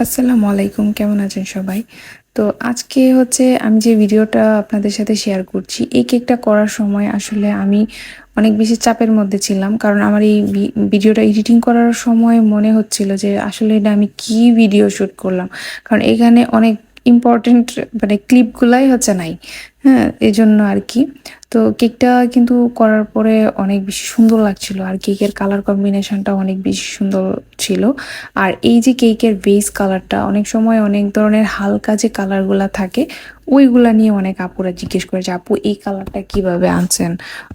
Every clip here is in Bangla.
আসসালামু আলাইকুম, কেমন আছেন সবাই? তো আজকে হচ্ছে আমি যে ভিডিওটা আপনাদের সাথে শেয়ার করছি, এই কেকটা করার সময় আসলে আমি অনেক বেশি চাপের মধ্যে ছিলাম। কারণ আমার এই ভিডিওটা এডিটিং করার সময় মনে হচ্ছিল যে আসলে এটা আমি কি ভিডিও শুট করলাম। কারণ এখানে অনেক ইম্পর্টেন্ট মানে ক্লিপগুলাই হচ্ছে নাই। হ্যাঁ, এজন্য আরকি। তো কেকটা কিন্তু করার পরে অনেক বেশি সুন্দর লাগছিল। আর কেকের কালার কম্বিনেশনটা অনেক বেশি সুন্দর ছিল। আর এই যে কেকের বেস কালারটা অনেক সময় অনেক ধরনের হালকা যে কালারগুলা থাকে ওইগুলা নিয়ে অনেক আপুরা জিজ্ঞেস করে যে আপু এই কালারটা কিভাবে আনছেন,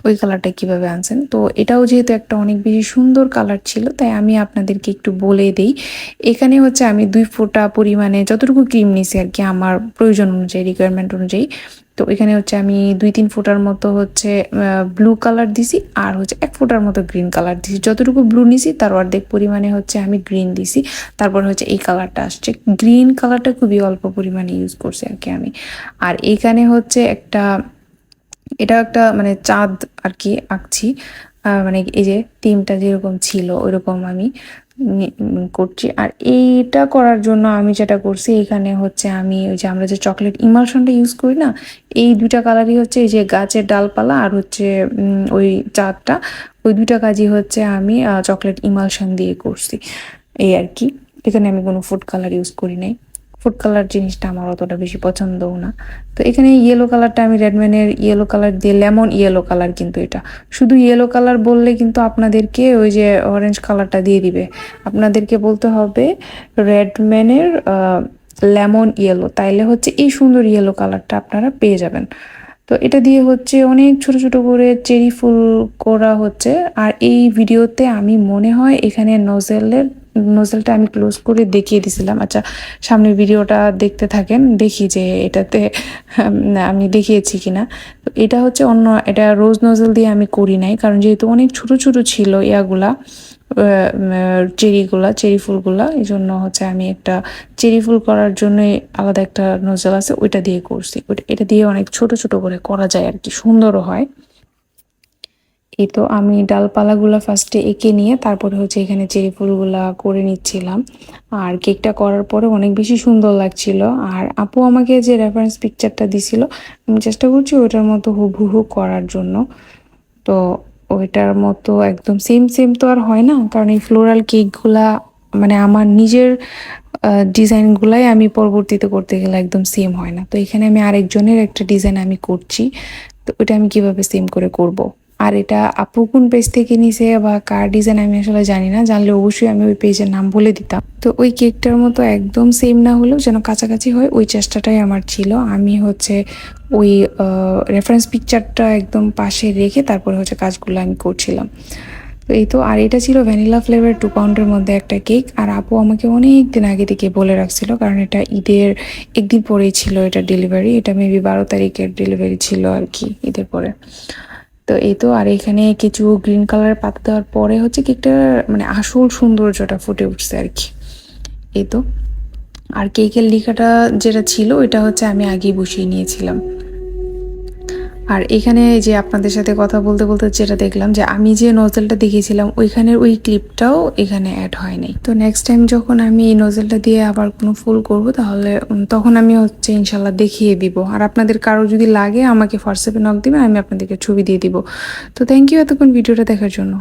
ওই কালারটা কিভাবে আনছেন। তো এটাও যেহেতু একটা অনেক বেশি সুন্দর কালার ছিল, তাই আমি আপনাদেরকে একটু বলে দিই। এখানে হচ্ছে আমি 2 ফোঁটা পরিমাণে যতটুকু ক্রিম নিছি আর কি, আমার প্রয়োজন অনুযায়ী, রিকোয়ারমেন্ট অনুযায়ী। তো এখানে হচ্ছে আমি 2-3 ফোঁটার মতো হচ্ছে ব্লু কালার দিছি, আর হচ্ছে 1 ফোঁটার মতো গ্রিন কালার দিছি। যতটুকু ব্লু নিছি তার অর্ধেক পরিমাণে হচ্ছে আমি গ্রিন দিছি। তারপর হচ্ছে এই কালারটা আসছে, গ্রিন কালারটা খুবই অল্প পরিমাণে ইউজ করছি আর কি আমি। আর এইখানে হচ্ছে এটা একটা মানে চাঁদ আর কি আঁকছি। মানে এই যে থিমটা যেরকম ছিল ওইরকম আমি করছি। আর এইটা করার জন্য আমি যেটা করছি, এখানে হচ্ছে আমি ওই যে আমরা যে চকলেট ইমালশনটা ইউজ করি না, এই 2টা কালারই হচ্ছে এই যে গাছের ডালপালা আর হচ্ছে ওই চাঁদটা, ওই 2টা কাজই হচ্ছে আমি চকলেট ইমালশন দিয়ে করছি এই আর কি। এখানে আমি কোনো ফুড কালার ইউজ করি নাই। ফুড কালার জিনিসটা আমার অতটা বেশি পছন্দও না। তো এখানে ইয়েলো কালারটা আমি রেডম্যানের ইয়েলো কালার দিয়ে, লেমন ইয়েলো কালার, কিন্তু এটা শুধু ইয়েলো কালার বললে কিন্তু আপনাদেরকে ওই যে অরেঞ্জ কালারটা দিয়ে দিবে। আপনাদেরকে বলতে হবে রেডম্যানের লেমন ইয়েলো, তাইলে হচ্ছে এই সুন্দর ইয়েলো কালারটা আপনারা পেয়ে যাবেন। তো এটা দিয়ে হচ্ছে অনেক ছোট ছোট করে চেরি ফুল করা হচ্ছে। আর এই ভিডিওতে আমি মনে হয় এখানে নোজেলটা আমি ক্লোজ করে দেখিয়ে দিছিলাম। আচ্ছা, সামনের ভিডিওটা দেখতে থাকেন, দেখি যে এটাতে আমি দেখিয়েছি কিনা। তো এটা হচ্ছে এটা রোজ নোজেল দিয়ে আমি করি নাই, কারণ যেহেতু অনেক ছোট ছোট ছিল ইয়াগুলা, চেরি ফুলগুলা, এই জন্য হচ্ছে আমি একটা চেরি ফুল করার জন্য আলাদা একটা নোজেল আছে, ওইটা দিয়ে করছি। এটা দিয়ে অনেক ছোট ছোট করে করা যায় আর কি, সুন্দরও হয়। এই তো আমি ডালপালাগুলা ফার্স্টে এঁকে নিয়ে তারপরে হচ্ছে এখানে চেরি ফুলগুলা করে নিচ্ছিলাম। আর কেকটা করার পরে অনেক বেশি সুন্দর লাগছিল। আর আপু আমাকে যে রেফারেন্স পিকচারটা দিছিল, আমি চেষ্টা করছি ওইটার মতো হুবহু করার জন্য। তো ওইটার মতো একদম সেম সেম তো আর হয় না, কারণ এই ফ্লোরাল কেকগুলা মানে আমার নিজের ডিজাইনগুলাই আমি পরবর্তীতে করতে গেলে একদম সেম হয় না। তো এখানে আমি আরেকজনের একটা ডিজাইন আমি করছি, তো ওটা আমি কিভাবে সেম করে করব। আর এটা আপু কোন পেজ থেকে নিছে বা কার ডিজাইন আমি আসলে জানি না, জানলে অবশ্যই আমি ওই পেজের নাম বলে দিতাম। তো ওই কেকটার মতো একদম সেম না হলেও যেন কাছাকাছি হয়, ওই চেষ্টাটাই আমার ছিল। আমি হচ্ছে ওই রেফারেন্স পিকচারটা একদম পাশে রেখে তারপরে হচ্ছে কাজগুলো আমি করছিলাম। তো এই তো, আর এটা ছিল ভ্যানিলা ফ্লেভার 2 পাউন্ডের মধ্যে একটা কেক। আর আপু আমাকে অনেক দিন আগে থেকে বলে রাখছিল, কারণ এটা ঈদের একদিন পরেই ছিল এটা ডেলিভারি, এটা মেবি 12 তারিখের ডেলিভারি ছিল আর কি, ঈদের পরে। তো এই তো, আর এখানে কিছু গ্রিন কালার পাতা দেওয়ার পরে হচ্ছে কেকটা মানে আসল সৌন্দর্যটা ফুটে উঠছে আর কি। এই তো, আর কেকের লিখাটা যেটা ছিল ওইটা হচ্ছে আমি আগেই বসিয়ে নিয়েছিলাম। আর এখানে যে আপনাদের সাথে কথা বলতে বলতে যেটা দেখলাম, যে আমি যে নজলটা দেখিয়েছিলাম ওইখানের ওই ক্লিপটাও এখানে অ্যাড হয় নাই। তো নেক্সট টাইম যখন আমি এই নজলটা দিয়ে আবার কোনো ফুল করব, তাহলে তখন আমি হচ্ছে ইনশাল্লাহ দেখিয়ে দিব। আর আপনাদের কারো যদি লাগে আমাকে হোয়াটসঅ্যাপে নক দিবেন, আমি আপনাদেরকে ছবি দিয়ে দিব। তো থ্যাংক ইউ এতক্ষণ ভিডিওটা দেখার জন্য।